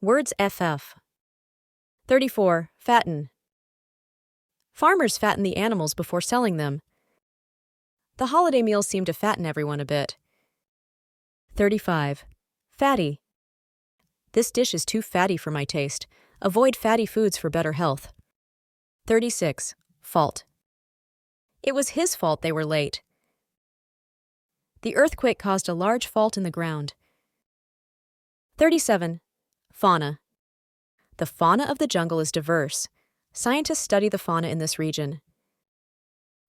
Words FF. 34. Fatten. Farmers fatten the animals before selling them. The holiday meals seem to fatten everyone a bit. 35. Fatty. This dish is too fatty for my taste. Avoid fatty foods for better health. 36. Fault. It was his fault they were late. The earthquake caused a large fault in the ground. 37. Fauna. The fauna of the jungle is diverse. Scientists study the fauna in this region.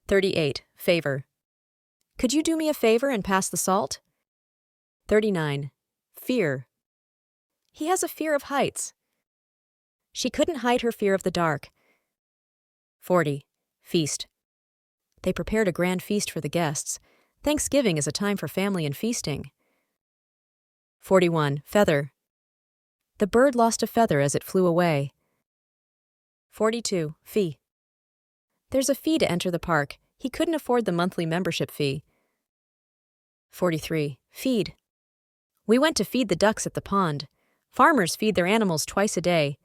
38. Favor. Could you do me a favor and pass the salt? 39. Fear. He has a fear of heights. She couldn't hide her fear of the dark. 40. Feast. They prepared a grand feast for the guests. Thanksgiving is a time for family and feasting. 41. Feather. The bird lost a feather as it flew away. 42. Fee. There's a fee to enter the park. He couldn't afford the monthly membership fee. 43. Feed. We went to feed the ducks at the pond. Farmers feed their animals twice a day.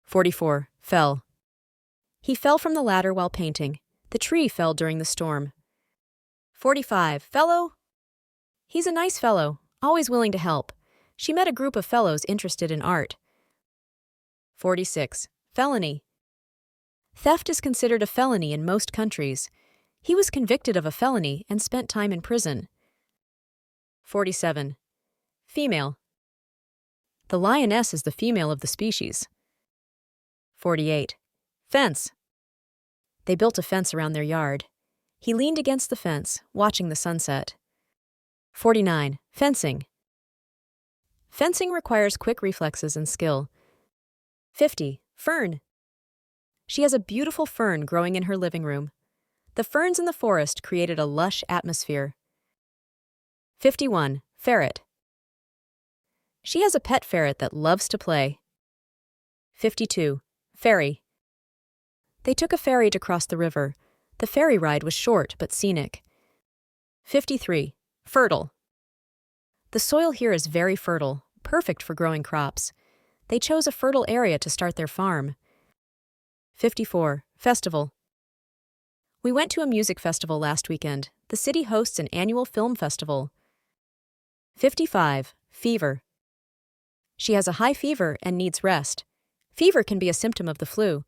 44. Fell. He fell from the ladder while painting. The tree fell during the storm. 45. Fellow. He's a nice fellow, always willing to help. She met a group of fellows interested in art. 46. Felony. Theft is considered a felony in most countries. He was convicted of a felony and spent time in prison. 47. Female. The lioness is the female of the species. 48. Fence. They built a fence around their yard. He leaned against the fence, watching the sunset. 49. Fencing. Fencing requires quick reflexes and skill. 50. Fern. She has a beautiful fern growing in her living room. The ferns in the forest created a lush atmosphere. 51. Ferret. She has a pet ferret that loves to play. 52. Ferry. They took a ferry to cross the river. The ferry ride was short but scenic. 53. Fertile. The soil here is very fertile, perfect for growing crops. They chose a fertile area to start their farm. 54. Festival. We went to a music festival last weekend. The city hosts an annual film festival. 55. Fever. She has a high fever and needs rest. Fever can be a symptom of the flu.